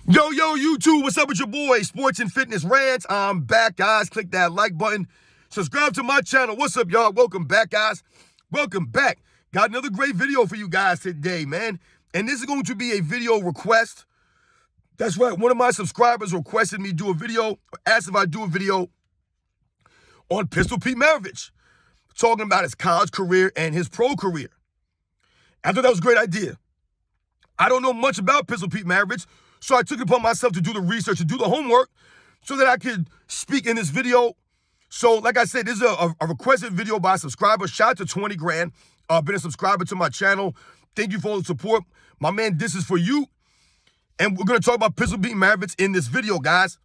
Yo, YouTube, what's up with your boy? Sports and Fitness Rants. I'm back, guys. Click that like button. Subscribe to my channel. What's up, y'all? Welcome back, guys. Welcome back. Got another great video for you guys today, man. And this is going to be a video request. That's right. One of my subscribers requested me do a video, asked if I do a video on Pistol Pete Maravich, talking about his college career and his pro career. I thought that was a great idea. I don't know much about Pistol Pete Maravich, so I took it upon myself to do the research, to do the homework, so that I could speak in this video. So, like I said, this is a requested video by a subscriber. Shout out to 20 grand. Been a subscriber to my channel. Thank you for all the support. My man, this is for you. And we're going to talk about Pistol Pete Maravich in this video, guys.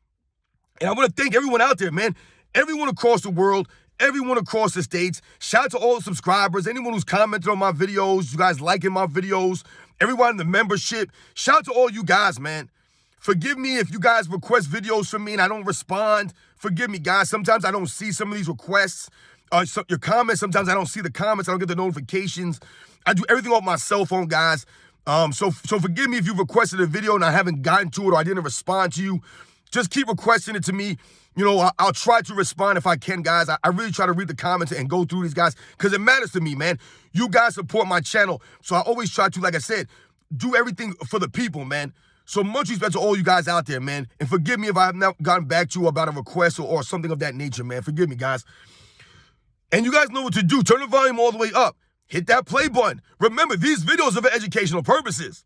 And I want to thank everyone out there, man. Everyone across the world, everyone across the states. Shout out to all the subscribers, anyone who's commented on my videos, you guys liking my videos, everyone in the membership. Shout out to all you guys, man. Forgive me if you guys request videos from me and I don't respond. Forgive me, guys. Sometimes I don't see some of these requests. Your comments, sometimes I don't see the comments. I don't get the notifications. I do everything on my cell phone, guys. So forgive me if you requested a video and I haven't gotten to it or I didn't respond to you. Just keep requesting it to me. You know, I'll try to respond if I can, guys. I really try to read the comments and go through these, guys, because it matters to me, man. You guys support my channel. So I always try to, like I said, do everything for the people, man. So much respect to all you guys out there, man. And forgive me if I have not gotten back to you about a request or something of that nature, man. Forgive me, guys. And you guys know what to do. Turn the volume all the way up. Hit that play button. Remember, these videos are for educational purposes.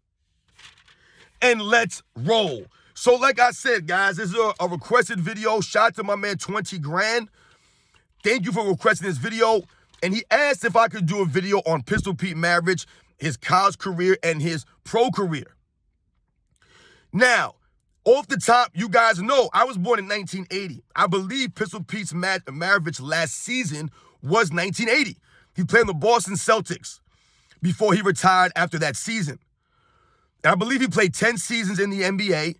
And let's roll. So like I said, guys, this is a requested video. Shout out to my man 20 grand. Thank you for requesting this video. And he asked if I could do a video on Pistol Pete Maravich, his college career and his pro career. Now, off the top, you guys know I was born in 1980. I believe Pistol Pete Maravich's last season was 1980. He played in the Boston Celtics before he retired after that season. And I believe he played 10 seasons in the NBA.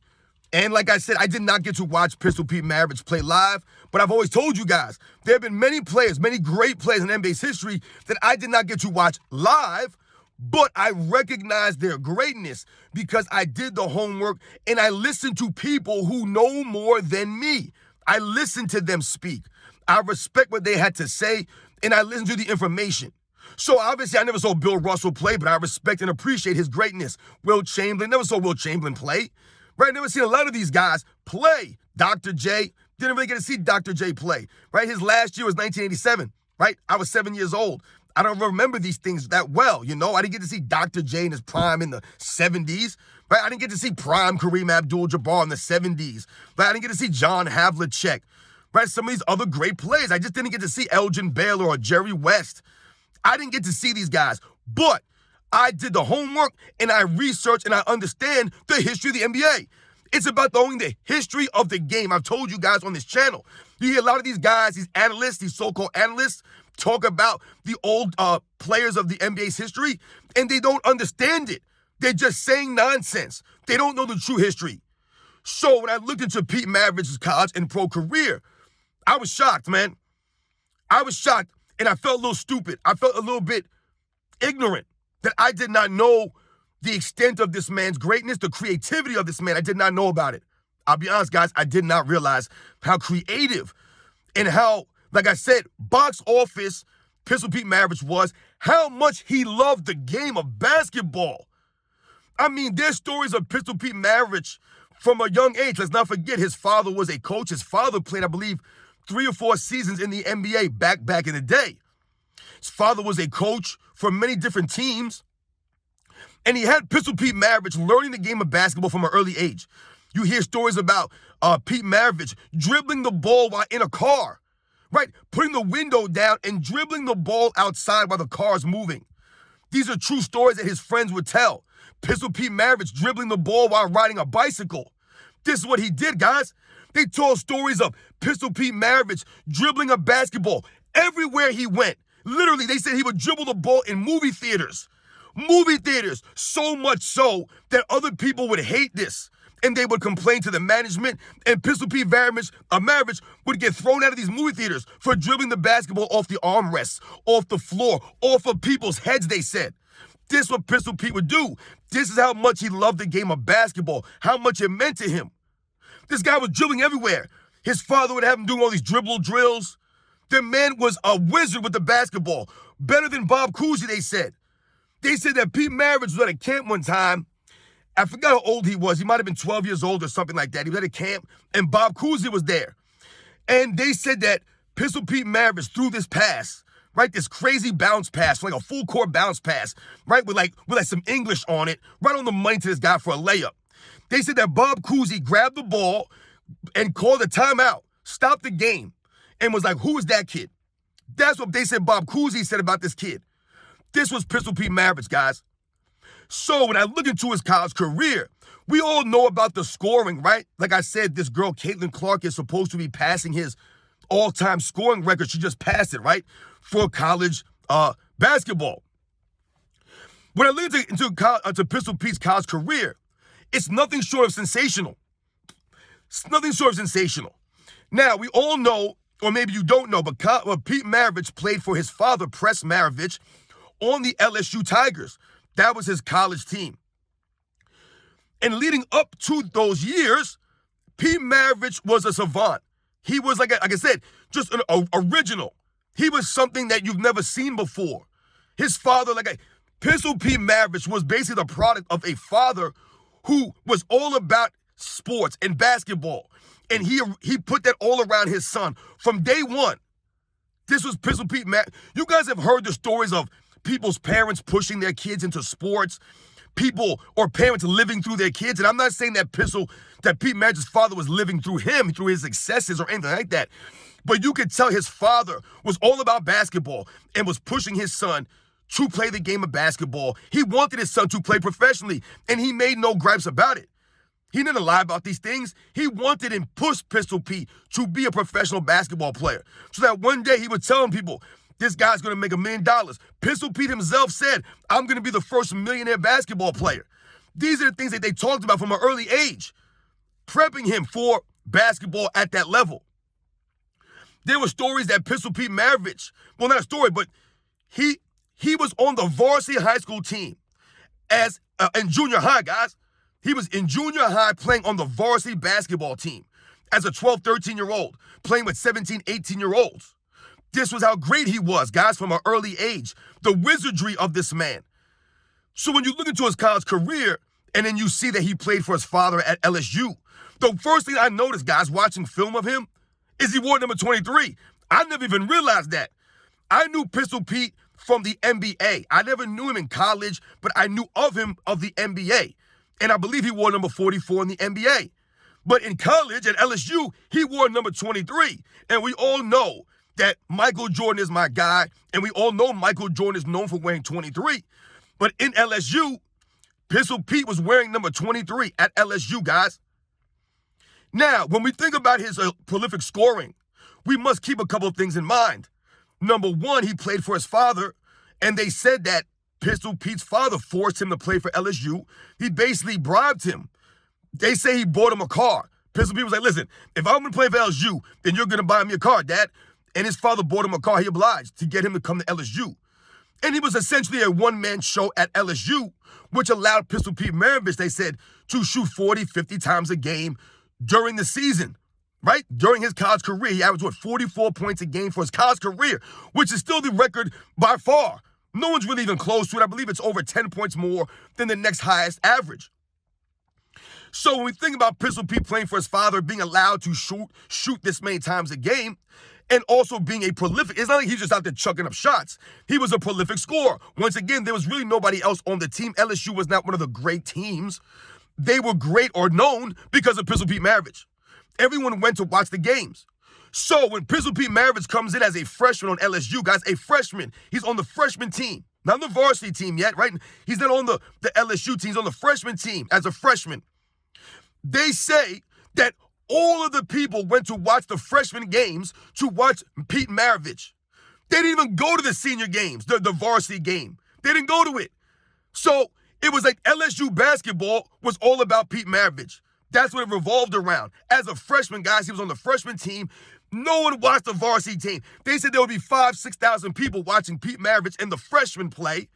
And like I said, I did not get to watch Pistol Pete Maravich play live, but I've always told you guys, there have been many players, many great players in NBA's history that I did not get to watch live, but I recognize their greatness because I did the homework and I listened to people who know more than me. I listened to them speak. I respect what they had to say, and I listened to the information. So obviously, I never saw Bill Russell play, but I respect and appreciate his greatness. Will Chamberlain, never saw Will Chamberlain play. Right, never seen a lot of these guys play. Dr. J, didn't really get to see Dr. J play. Right, his last year was 1987. Right, I was 7 years old. I don't remember these things that well, you know. I didn't get to see Dr. J in his prime in the 70s. Right, I didn't get to see prime Kareem Abdul-Jabbar in the 70s. Right, I didn't get to see John Havlicek. Right, some of these other great players. I just didn't get to see Elgin Baylor or Jerry West. I didn't get to see these guys, but I did the homework and I researched and I understand the history of the NBA. It's about knowing the history of the game. I've told you guys on this channel. You hear a lot of these guys, these analysts, these so-called analysts, talk about the old players of the NBA's history, and they don't understand it. They're just saying nonsense. They don't know the true history. So when I looked into Pete Maravich's college and pro career, I was shocked, man. I was shocked, and I felt a little stupid. I felt a little bit ignorant that I did not know the extent of this man's greatness, the creativity of this man. I did not know about it. I'll be honest, guys, I did not realize how creative and how, like I said, box office Pistol Pete Maravich was, how much he loved the game of basketball. I mean, there's stories of Pistol Pete Maravich from a young age. Let's not forget his father was a coach. His father played, I believe, 3 or 4 seasons in the NBA back in the day. His father was a coach for many different teams. And he had Pistol Pete Maravich learning the game of basketball from an early age. You hear stories about Pete Maravich dribbling the ball while in a car, right? Putting the window down and dribbling the ball outside while the car's moving. These are true stories that his friends would tell. Pistol Pete Maravich dribbling the ball while riding a bicycle. This is what he did, guys. They told stories of Pistol Pete Maravich dribbling a basketball everywhere he went. Literally, they said he would dribble the ball in movie theaters. Movie theaters, so much so that other people would hate this. And they would complain to the management, and Pistol Pete Maravich would get thrown out of these movie theaters for dribbling the basketball off the armrests, off the floor, off of people's heads, they said. This is what Pistol Pete would do. This is how much he loved the game of basketball, how much it meant to him. This guy was dribbling everywhere. His father would have him doing all these dribble drills. The man was a wizard with the basketball. Better than Bob Cousy, they said. They said that Pete Maravich was at a camp one time. I forgot how old he was. He might have been 12 years old or something like that. He was at a camp, and Bob Cousy was there. And they said that Pistol Pete Maravich threw this pass, right? This crazy bounce pass, like a full court bounce pass, right? With some English on it, right on the money to this guy for a layup. They said that Bob Cousy grabbed the ball and called a timeout, stopped the game, and was like, who is that kid? That's what they said Bob Cousy said about this kid. This was Pistol Pete Maravich, guys. So when I look into his college career, we all know about the scoring, right? Like I said, this girl, Caitlin Clark, is supposed to be passing his all-time scoring record. She just passed it, right? For college basketball. When I look into Pistol Pete's college career, it's nothing short of sensational. It's nothing short of sensational. Now, we all know, or maybe you don't know, but Pete Maravich played for his father, Pete Maravich, on the LSU Tigers. That was his college team. And leading up to those years, Pete Maravich was a savant. He was, like I said, just an original. He was something that you've never seen before. His father, Pistol Pete Maravich was basically the product of a father who was all about sports and basketball. And he put that all around his son from day one. This was Pistol Pete Maravich. You guys have heard the stories of people's parents pushing their kids into sports, people or parents living through their kids. And I'm not saying that Pete Maravich's father was living through him, through his successes or anything like that. But you could tell his father was all about basketball and was pushing his son to play the game of basketball. He wanted his son to play professionally, and he made no gripes about it. He didn't lie about these things. He wanted and pushed Pistol Pete to be a professional basketball player so that one day he would tell people, this guy's going to make $1 million. Pistol Pete himself said, I'm going to be the first millionaire basketball player. These are the things that they talked about from an early age, prepping him for basketball at that level. There were stories that Pistol Pete Maravich, well, not a story, but he was on the varsity high school team in junior high, guys. He was in junior high playing on the varsity basketball team as a 12, 13-year-old, playing with 17, 18-year-olds. This was how great he was, guys, from an early age. The wizardry of this man. So when you look into his college career and then you see that he played for his father at LSU, the first thing I noticed, guys, watching film of him is he wore number 23. I never even realized that. I knew Pistol Pete from the NBA. I never knew him in college, but I knew of him of the NBA. And I believe he wore number 44 in the NBA. But in college at LSU, he wore number 23. And we all know that Michael Jordan is my guy, and we all know Michael Jordan is known for wearing 23. But in LSU, Pistol Pete was wearing number 23 at LSU, guys. Now, when we think about his prolific scoring, we must keep a couple of things in mind. Number one, he played for his father, and they said that Pistol Pete's father forced him to play for LSU. He basically bribed him. They say he bought him a car. Pistol Pete was like, listen, if I'm going to play for LSU, then you're going to buy me a car, Dad. And his father bought him a car. He obliged to get him to come to LSU. And he was essentially a one-man show at LSU, which allowed Pistol Pete Maravich, they said, to shoot 40, 50 times a game during the season, right? During his college career, he averaged, 44 points a game for his college career, which is still the record by far. No one's really even close to it. I believe it's over 10 points more than the next highest average. So when we think about Pistol Pete playing for his father, being allowed to shoot this many times a game, and also being a prolific, it's not like he's just out there chucking up shots. He was a prolific scorer. Once again, there was really nobody else on the team. LSU was not one of the great teams. They were great or known because of Pistol Pete Maravich. Everyone went to watch the games. So when Pistol Pete Maravich comes in as a freshman on LSU, guys, a freshman, he's on the freshman team. Not on the varsity team yet, right? He's not on the LSU team. He's on the freshman team as a freshman. They say that all of the people went to watch the freshman games to watch Pete Maravich. They didn't even go to the senior games, the varsity game. They didn't go to it. So it was like LSU basketball was all about Pete Maravich. That's what it revolved around. As a freshman, guys, he was on the freshman team. No one watched the varsity team. They said there would be 5,000, 6,000 people watching Pete Maravich in the freshman play.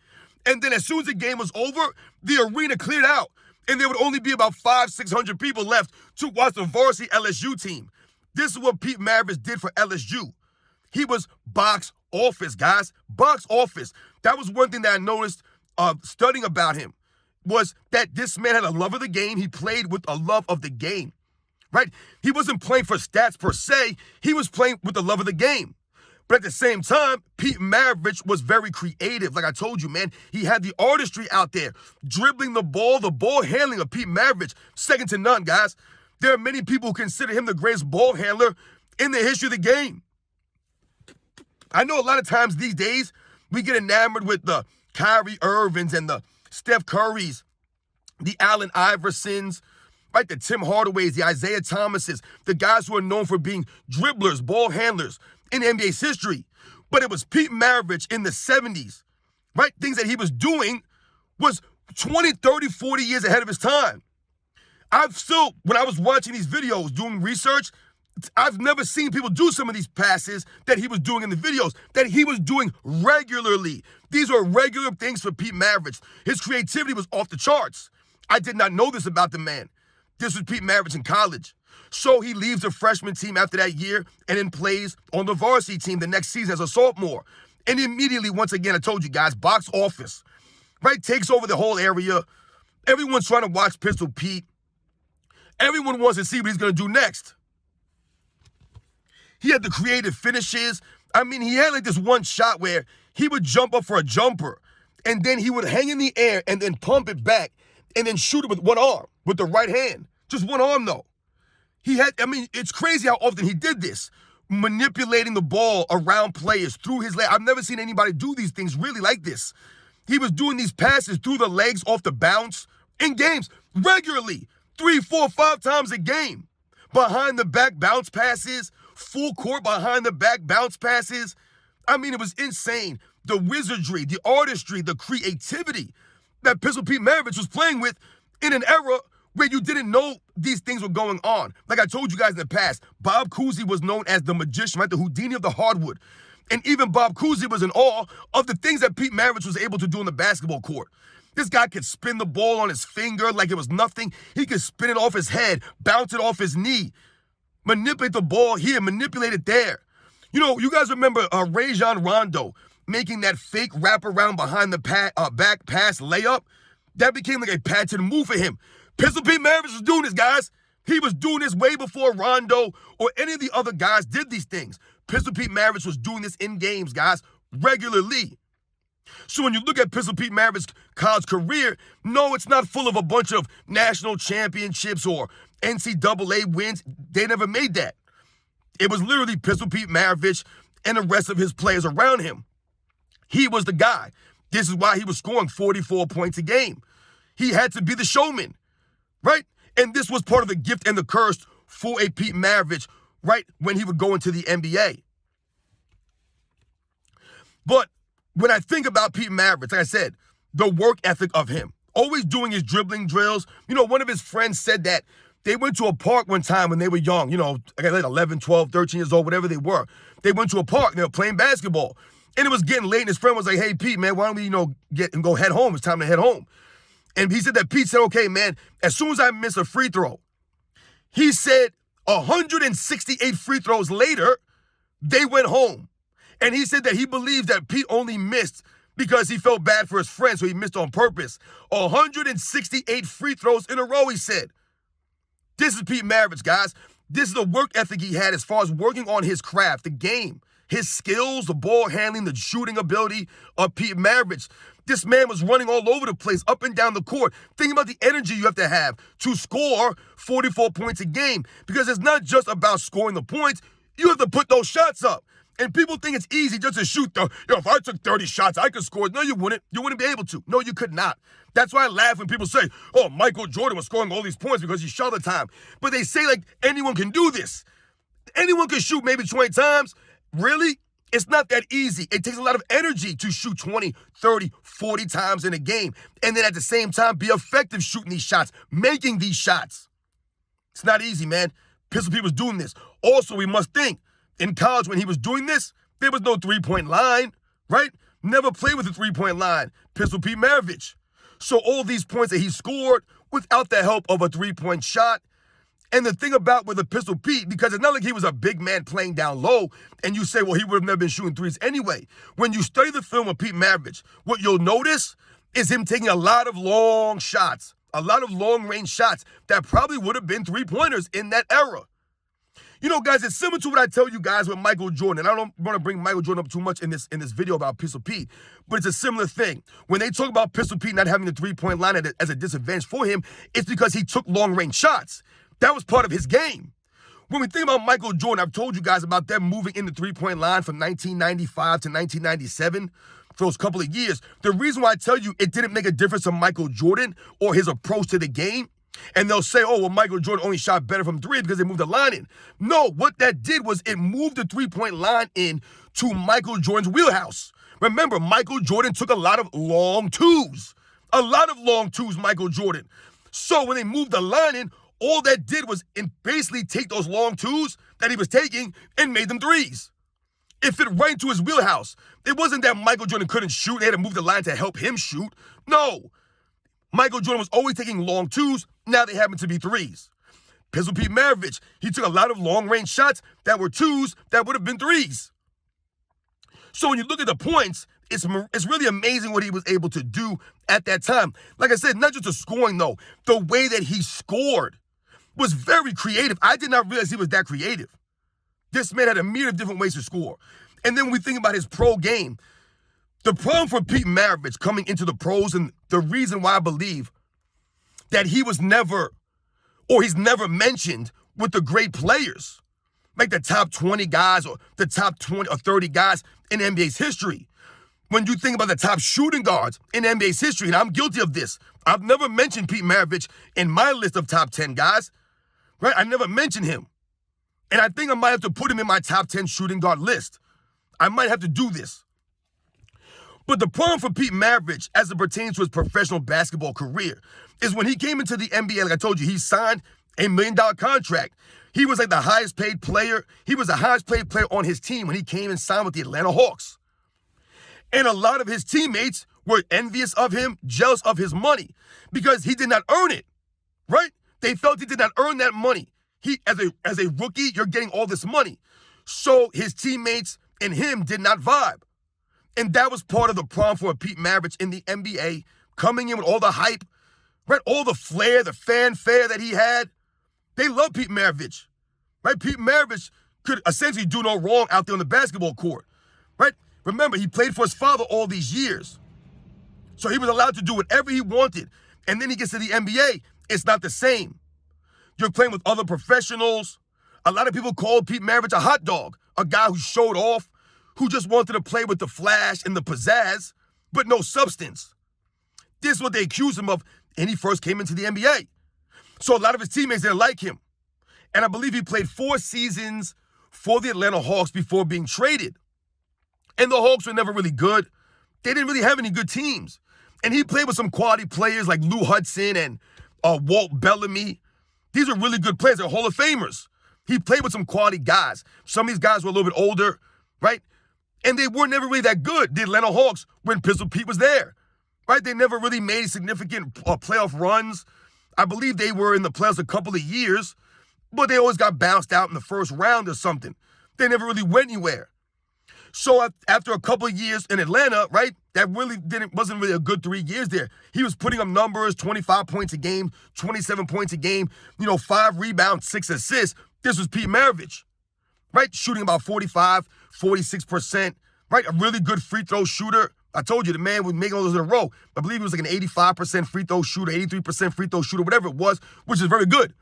And then as soon as the game was over, the arena cleared out. And there would only be about 500-600 people left to watch the varsity LSU team. This is what Pete Maravich did for LSU. He was box office, guys. Box office. That was one thing that I noticed studying about him, was that this man had a love of the game. He played with a love of the game, right? He wasn't playing for stats per se. He was playing with the love of the game. But at the same time, Pete Maravich was very creative. Like I told you, man, he had the artistry out there. Dribbling the ball handling of Pete Maravich, second to none, guys. There are many people who consider him the greatest ball handler in the history of the game. I know a lot of times these days, we get enamored with the Kyrie Irvings and the Steph Currys, the Allen Iversons, right? The Tim Hardaways, the Isaiah Thomases, the guys who are known for being dribblers, ball handlers in NBA's history. But it was Pete Maravich in the 70s, right? Things that he was doing was 20, 30, 40 years ahead of his time. When I was watching these videos, doing research, I've never seen people do some of these passes that he was doing in the videos, that he was doing regularly. These were regular things for Pete Maravich. His creativity was off the charts. I did not know this about the man. This was Pete Maravich in college. So he leaves the freshman team after that year and then plays on the varsity team the next season as a sophomore. And immediately, once again, I told you guys, box office, right? Takes over the whole area. Everyone's trying to watch Pistol Pete. Everyone wants to see what he's going to do next. He had the creative finishes. I mean, he had like this one shot where he would jump up for a jumper, and then he would hang in the air and then pump it back and then shoot it with one arm, with the right hand. Just one arm, though. It's crazy how often he did this, manipulating the ball around players through his leg. I've never seen anybody do these things really like this. He was doing these passes through the legs off the bounce in games regularly, 3, 4, 5 times a game. Behind the back bounce passes, full court behind the back bounce passes. I mean, it was insane. The wizardry, the artistry, the creativity that Pistol Pete Maravich was playing with in an era where you didn't know these things were going on. Like I told you guys in the past, Bob Cousy was known as the magician, right? The Houdini of the hardwood. And even Bob Cousy was in awe of the things that Pete Maravich was able to do on the basketball court. This guy could spin the ball on his finger like it was nothing. He could spin it off his head, bounce it off his knee, manipulate the ball here, manipulate it there. You know, you guys remember Rajon Rondo making that fake wraparound behind the back pass layup? That became like a patented move for him. Pistol Pete Maravich was doing this, guys. He was doing this way before Rondo or any of the other guys did these things. Pistol Pete Maravich was doing this in games, guys, regularly. So when you look at Pistol Pete Maravich's college career, no, it's not full of a bunch of national championships or NCAA wins. They never made that. It was literally Pistol Pete Maravich and the rest of his players around him. He was the guy. This is why he was scoring 44 points a game. He had to be the showman, right? And this was part of the gift and the curse for a Pete Maravich, right, when he would go into the NBA. But when I think about Pete Maravich, like I said, the work ethic of him, always doing his dribbling drills. You know, one of his friends said that they went to a park one time when they were young, you know, like 11, 12, 13 years old, whatever they were. They went to a park and they were playing basketball. And it was getting late and his friend was like, hey, Pete, man, why don't we, get and go head home? It's time to head home. And he said that Pete said, okay, man, as soon as I miss a free throw, he said 168 free throws later, they went home. And he said that he believed that Pete only missed because he felt bad for his friend, so he missed on purpose. 168 free throws in a row, he said. This is Pete Maravich, guys. This is the work ethic he had as far as working on his craft, the game, his skills, the ball handling, the shooting ability of Pete Maravich. This man was running all over the place, up and down the court. Think about the energy you have to score 44 points a game, because it's not just about scoring the points. You have to put those shots up. And people think it's easy just to shoot. If I took 30 shots, I could score. No, you wouldn't. You wouldn't be able to. No, you could not. That's why I laugh when people say, oh, Michael Jordan was scoring all these points because he shot all the time. But they say like anyone can do this. Anyone can shoot maybe 20 times. Really? It's not that easy. It takes a lot of energy to shoot 20, 30, 40 times in a game. And then at the same time, be effective shooting these shots, making these shots. It's not easy, man. Pistol Pete was doing this. Also, we must think, in college when he was doing this, there was no three-point line, right? never played with the three-point line. Pistol Pete Maravich. So all these points that he scored without the help of a three-point shot. And the thing about with a Pistol Pete, because it's not like he was a big man playing down low, and you say, well, he would have never been shooting threes anyway. When you study the film of Pete Maravich, what you'll notice is him taking a lot of long shots, a lot of long-range shots that probably would have been three-pointers in that era. You know, guys, it's similar to what I tell you guys with Michael Jordan. And I don't want to bring Michael Jordan up too much in this video about Pistol Pete, but it's a similar thing. When they talk about Pistol Pete not having the three-point line as a disadvantage for him, it's because he took long-range shots. That was part of his game. When we think about Michael Jordan, I've told you guys about them moving in the three-point line from 1995 to 1997 for those couple of years. The reason why I tell you it didn't make a difference to Michael Jordan or his approach to the game, and they'll say, oh, well, Michael Jordan only shot better from three because they moved the line in. No, what that did was it moved the three-point line in to Michael Jordan's wheelhouse. Remember, Michael Jordan took a lot of long twos. A lot of long twos, Michael Jordan. So when they moved the line in, all that did was basically take those long twos that he was taking and made them threes. It fit right into his wheelhouse. It wasn't that Michael Jordan couldn't shoot. They had to move the line to help him shoot. No. Michael Jordan was always taking long twos. Now they happen to be threes. Pistol Pete Maravich, he took a lot of long-range shots that were twos that would have been threes. So when you look at the points, it's really amazing what he was able to do at that time. Like I said, not just the scoring, though. The way that he scored was very creative. I did not realize he was that creative. This man had a myriad of different ways to score. And then when we think about his pro game, the problem for Pete Maravich coming into the pros, and the reason why I believe that he was never, or he's never mentioned with the great players, like the top 20 guys or the top 20 or 30 guys in NBA's history. When you think about the top shooting guards in NBA's history, and I'm guilty of this, I've never mentioned Pete Maravich in my list of top 10 guys, right? I never mentioned him. And I think I might have to put him in my top 10 shooting guard list. I might have to do this. But the problem for Pete Maravich as it pertains to his professional basketball career is when he came into the NBA, like I told you, he signed a $1 million contract. He was like the highest paid player. He was the highest paid player on his team when he came and signed with the Atlanta Hawks. And a lot of his teammates were envious of him, jealous of his money because he did not earn it, right? They felt he did not earn that money. He, as a rookie, you're getting all this money. So his teammates and him did not vibe. And that was part of the problem for Pete Maravich in the NBA, coming in with all the hype, right? All the flair, the fanfare that he had. They love Pete Maravich, right? Pete Maravich could essentially do no wrong out there on the basketball court, right? Remember, he played for his father all these years. So he was allowed to do whatever he wanted. And then he gets to the NBA, it's not the same. You're playing with other professionals. A lot of people called Pete Maravich a hot dog, a guy who showed off, who just wanted to play with the flash and the pizzazz, but no substance. This is what they accused him of, and he first came into the NBA. So a lot of his teammates didn't like him. And I believe he played 4 seasons for the Atlanta Hawks before being traded. And the Hawks were never really good. They didn't really have any good teams. And he played with some quality players like Lou Hudson and Walt Bellamy. These are really good players. They're Hall of Famers. He played with some quality guys. Some of these guys were a little bit older, right? And they were never really that good, the Atlanta Hawks, when Pistol Pete was there, right? They never really made significant playoff runs. I believe they were in the playoffs a couple of years, but they always got bounced out in the first round or something. They never really went anywhere. So after a couple of years in Atlanta, right, that really wasn't really a good 3 years there. He was putting up numbers, 25 points a game, 27 points a game, 5 rebounds, 6 assists. This was Pete Maravich, right? Shooting about 45, 46%, right? A really good free throw shooter. I told you, the man was making all those in a row. I believe he was like an 85% free throw shooter, 83% free throw shooter, whatever it was, which is very good.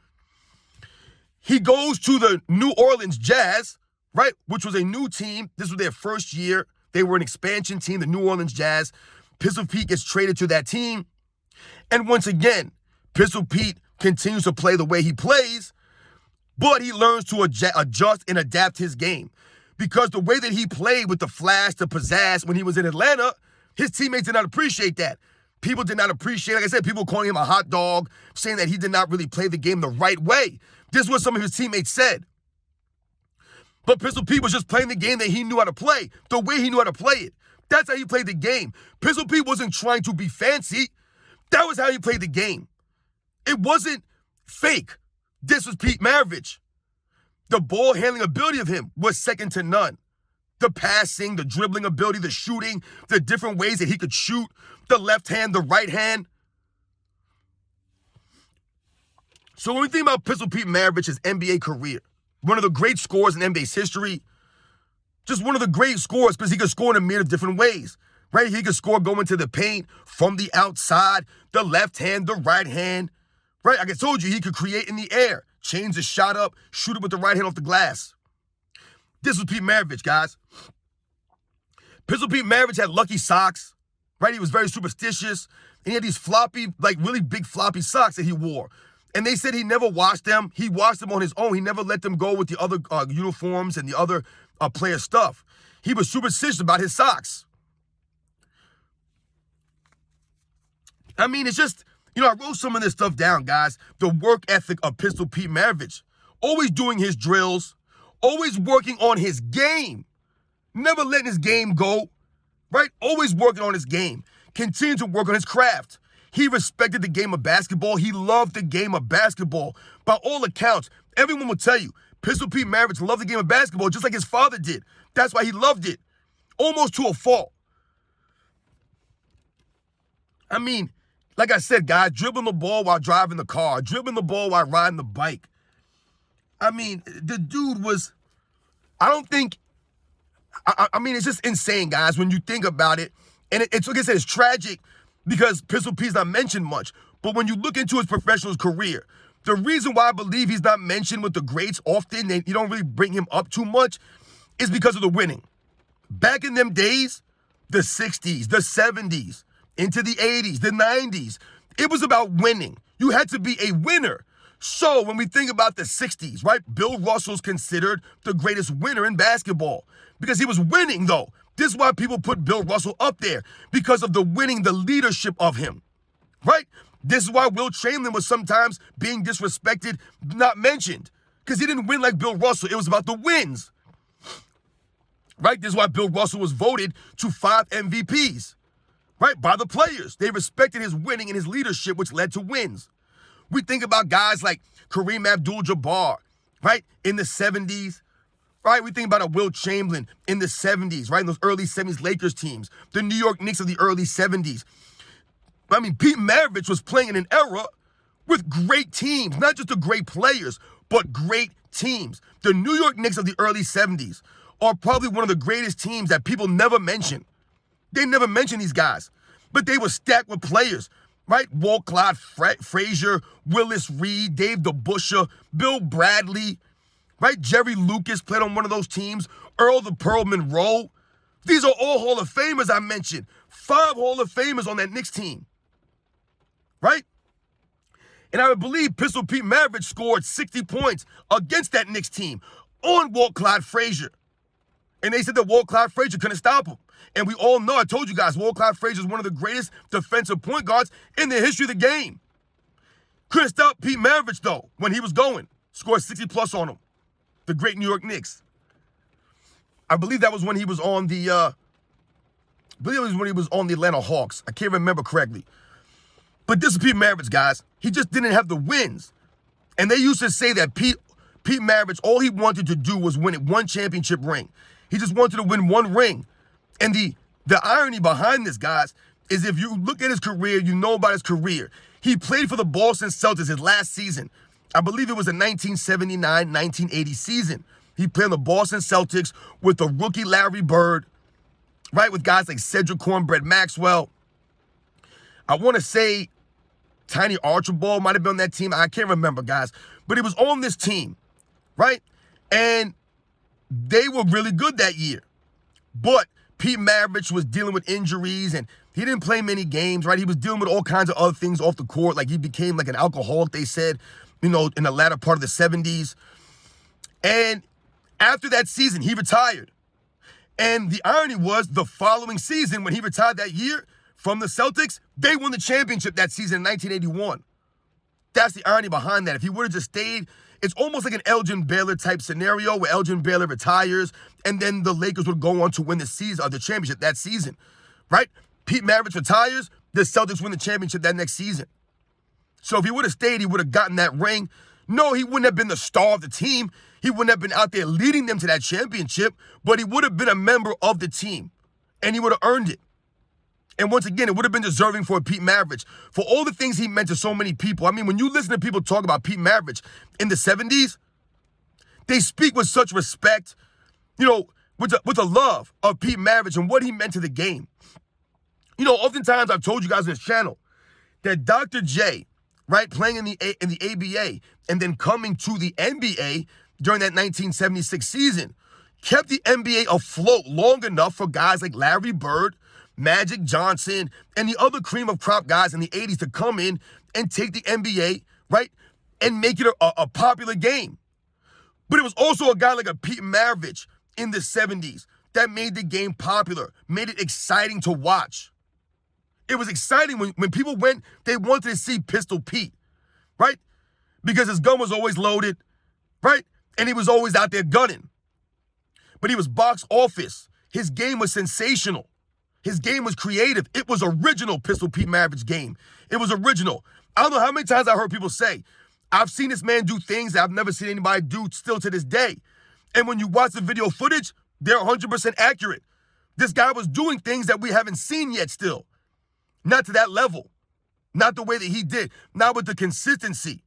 He goes to the New Orleans Jazz, right, which was a new team. This was their first year. They were an expansion team, the New Orleans Jazz. Pistol Pete gets traded to that team. And once again, Pistol Pete continues to play the way he plays, but he learns to adjust and adapt his game. Because the way that he played with the flash, the pizzazz when he was in Atlanta, his teammates did not appreciate that. People did not appreciate, like I said, people calling him a hot dog, saying that he did not really play the game the right way. This is what some of his teammates said. But Pistol Pete was just playing the game that he knew how to play, the way he knew how to play it. That's how he played the game. Pistol Pete wasn't trying to be fancy. That was how he played the game. It wasn't fake. This was Pete Maravich. The ball handling ability of him was second to none. The passing, the dribbling ability, the shooting, the different ways that he could shoot, the left hand, the right hand. So when we think about Pistol Pete Maravich's NBA career, one of the great scorers in NBA's history, just one of the great scorers because he could score in a myriad of different ways, right? He could score going to the paint, from the outside, the left hand, the right hand, right? Like I told you, he could create in the air, change the shot up, shoot it with the right hand off the glass. This was Pete Maravich, guys. Pistol Pete Maravich had lucky socks, right? He was very superstitious, and he had these floppy, like really big floppy socks that he wore. And they said he never washed them. He washed them on his own. He never let them go with the other uniforms and the other player stuff. He was superstitious about his socks. I mean, it's just, I wrote some of this stuff down, guys. The work ethic of Pistol Pete Maravich. Always doing his drills. Always working on his game. Never letting his game go, right? Always working on his game. Continuing to work on his craft. He respected the game of basketball. He loved the game of basketball. By all accounts, everyone will tell you, Pistol Pete Maravich loved the game of basketball just like his father did. That's why he loved it, almost to a fault. I mean, like I said, guys, dribbling the ball while driving the car, dribbling the ball while riding the bike. I mean, the dude was, I don't think, I mean, it's just insane, guys, when you think about it. And it's like I said, it's tragic because Pistol Pete's not mentioned much. But when you look into his professional career, the reason why I believe he's not mentioned with the greats often, you don't really bring him up too much, is because of the winning. Back in them days, the 60s, the 70s, into the 80s, the 90s, it was about winning. You had to be a winner. So when we think about the 60s, right, Bill Russell's considered the greatest winner in basketball because he was winning, though. This is why people put Bill Russell up there, because of the winning, the leadership of him, right? This is why Wilt Chamberlain was sometimes being disrespected, not mentioned, because he didn't win like Bill Russell. It was about the wins, right? This is why Bill Russell was voted to 5 MVPs, right, by the players. They respected his winning and his leadership, which led to wins. We think about guys like Kareem Abdul-Jabbar, right, in the 70s, right? We think about a Wilt Chamberlain in the 70s, right, in those early 70s Lakers teams, the New York Knicks of the early 70s. I mean, Pete Maravich was playing in an era with great teams, not just the great players, but great teams. The New York Knicks of the early 70s are probably one of the greatest teams that people never mention. They never mention these guys, but they were stacked with players, right? Walt Clyde Frazier, Willis Reed, Dave DeBusschere, Bill Bradley, right? Jerry Lucas played on one of those teams, Earl the Pearl Monroe. These are all Hall of Famers I mentioned. 5 Hall of Famers on that Knicks team, right? And I would believe Pistol Pete Maravich scored 60 points against that Knicks team on Walt Clyde Frazier. And they said that Walt Clyde Frazier couldn't stop him. And we all know, I told you guys, Walt Clyde Frazier is one of the greatest defensive point guards in the history of the game. Couldn't stop Pete Maravich, though, when he was going. Scored 60 plus on him. The great New York Knicks. I believe that was when he was on the, Atlanta Hawks. I can't remember correctly. But this is Pete Maravich, guys. He just didn't have the wins. And they used to say that Pete Maravich, all he wanted to do was win one championship ring. He just wanted to win one ring. And the irony behind this, guys, is if you look at his career, you know about his career. He played for the Boston Celtics his last season. I believe it was the 1979-1980 season. He played on the Boston Celtics with the rookie Larry Bird, right, with guys like Cedric Cornbread Maxwell. I want to say Tiny Archibald might have been on that team. I can't remember, guys. But he was on this team, right? And they were really good that year. But Pete Maravich was dealing with injuries, and he didn't play many games, right? He was dealing with all kinds of other things off the court. Like he became like an alcoholic, they said, in the latter part of the 70s. And after that season, he retired. And the irony was the following season, when he retired that year from the Celtics, they won the championship that season in 1981. That's the irony behind that. If he would have just stayed It's almost like an Elgin Baylor type scenario where Elgin Baylor retires and then the Lakers would go on to win the season, or the championship that season, right? Pete Maravich retires, the Celtics win the championship that next season. So if he would have stayed, he would have gotten that ring. No, he wouldn't have been the star of the team. He wouldn't have been out there leading them to that championship, but he would have been a member of the team, and he would have earned it. And once again, it would have been deserving for Pete Maravich for all the things he meant to so many people. I mean, when you listen to people talk about Pete Maravich in the 70s, they speak with such respect, you know, with a love of Pete Maravich and what he meant to the game. You know, oftentimes I've told you guys on this channel that Dr. J, right, playing in the ABA and then coming to the NBA during that 1976 season, kept the NBA afloat long enough for guys like Larry Bird, Magic Johnson, and the other cream of crop guys in the 80s to come in and take the NBA, right, and make it a popular game. But it was also a guy like a Pete Maravich in the 70s that made the game popular, made it exciting to watch. It was exciting when people went, they wanted to see Pistol Pete, right? Because his gun was always loaded, right? And he was always out there gunning. But he was box office. His game was sensational. His game was creative. It was original, Pistol Pete Maravich game. It was original. I don't know how many times I heard people say, I've seen this man do things that I've never seen anybody do still to this day. And when you watch the video footage, they're 100% accurate. This guy was doing things that we haven't seen yet still. Not to that level. Not the way that he did. Not with the consistency.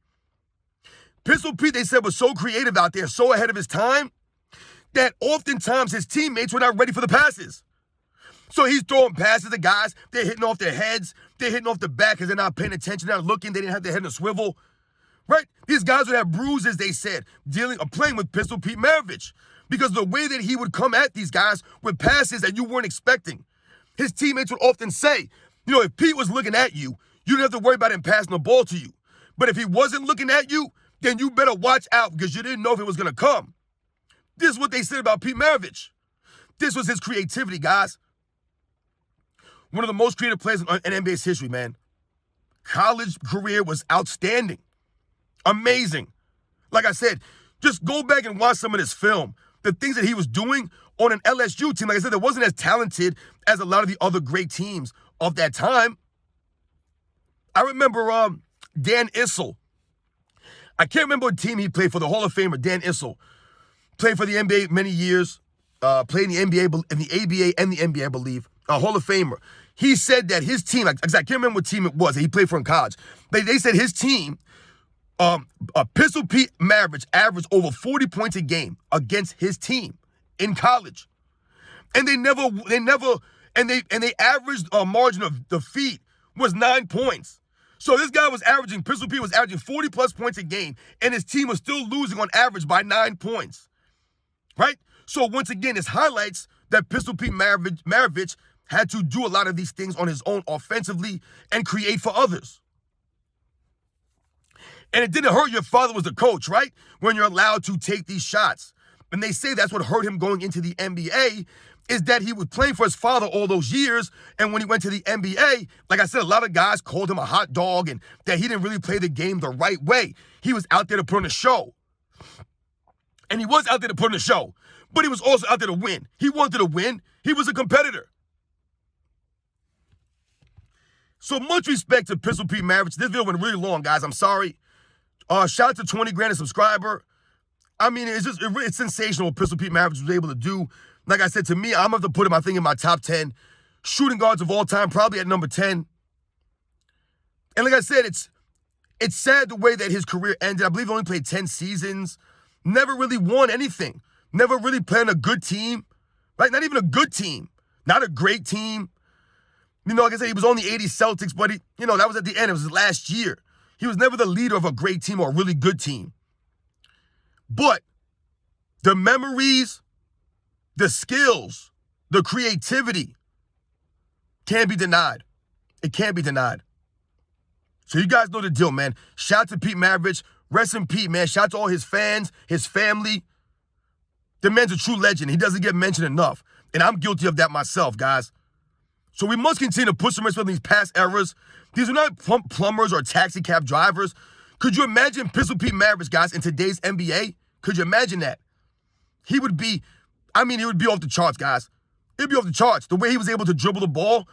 Pistol Pete, they said, was so creative out there, so ahead of his time, that oftentimes his teammates were not ready for the passes. So he's throwing passes to guys, they're hitting off their heads, they're hitting off the back because they're not paying attention, they're not looking, they didn't have their head in a swivel, right? These guys would have bruises, they said, playing with Pistol Pete Maravich, because the way that he would come at these guys with passes that you weren't expecting. His teammates would often say, you know, if Pete was looking at you, you didn't have to worry about him passing the ball to you. But if he wasn't looking at you, then you better watch out because you didn't know if it was going to come. This is what they said about Pete Maravich. This was his creativity, guys. One of the most creative players in NBA's history, man. College career was outstanding. Amazing. Like I said, just go back and watch some of this film. The things that he was doing on an LSU team, like I said, that wasn't as talented as a lot of the other great teams of that time. I remember Dan Issel. I can't remember what team he played for, the Hall of Famer, Dan Issel. Played for the NBA many years. Played in the NBA, in the ABA and the NBA, I believe. A Hall of Famer. He said that his team, I can't remember what team it was that he played for in college, but they said his team, Pistol Pete Maravich averaged over 40 points a game against his team in college. And they averaged a margin of defeat was 9 points. So this guy was averaging, Pistol Pete was averaging 40 plus points a game, and his team was still losing on average by 9 points, right? So once again, this highlights that Pistol Pete Maravich had to do a lot of these things on his own offensively and create for others. And it didn't hurt your father was the coach, right? When you're allowed to take these shots. And they say that's what hurt him going into the NBA, is that he was playing for his father all those years, and when he went to the NBA, like I said, a lot of guys called him a hot dog and that he didn't really play the game the right way. He was out there to put on a show. And he was out there to put on a show, but he was also out there to win. He wanted to win. He was a competitor. So much respect to Pistol Pete Maravich. This video went really long, guys. I'm sorry. Shout out to 20 grand a subscriber. I mean, it's sensational what Pistol Pete Maravich was able to do. Like I said, to me, I'm going to have to put him, I think, in my top 10 shooting guards of all time, probably at number 10. And like I said, it's sad the way that his career ended. I believe he only played 10 seasons. Never really won anything. Never really played on a good team. Right? Not even a good team. Not a great team. You know, like I said, he was on the 80s Celtics, but that was at the end. It was his last year. He was never the leader of a great team or a really good team. But the memories, the skills, the creativity can't be denied. It can't be denied. So you guys know the deal, man. Shout out to Pete Maravich. Rest in peace, man. Shout out to all his fans, his family. The man's a true legend. He doesn't get mentioned enough. And I'm guilty of that myself, guys. So we must continue to put some respect on these past eras. These are not plumbers or taxi cab drivers. Could you imagine Pistol Pete Maravich, guys, in today's NBA? Could you imagine that? He would be off the charts, guys. It'd be off the charts. The way he was able to dribble the ball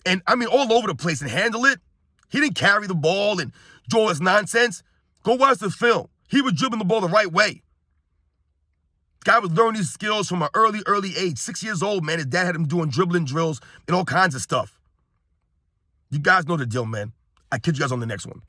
and, all over the place and handle it. He didn't carry the ball and do all this nonsense. Go watch the film. He was dribbling the ball the right way. Guy was learning these skills from an early age. 6 years old, man. His dad had him doing dribbling drills and all kinds of stuff. You guys know the deal, man. I catch you guys on the next one.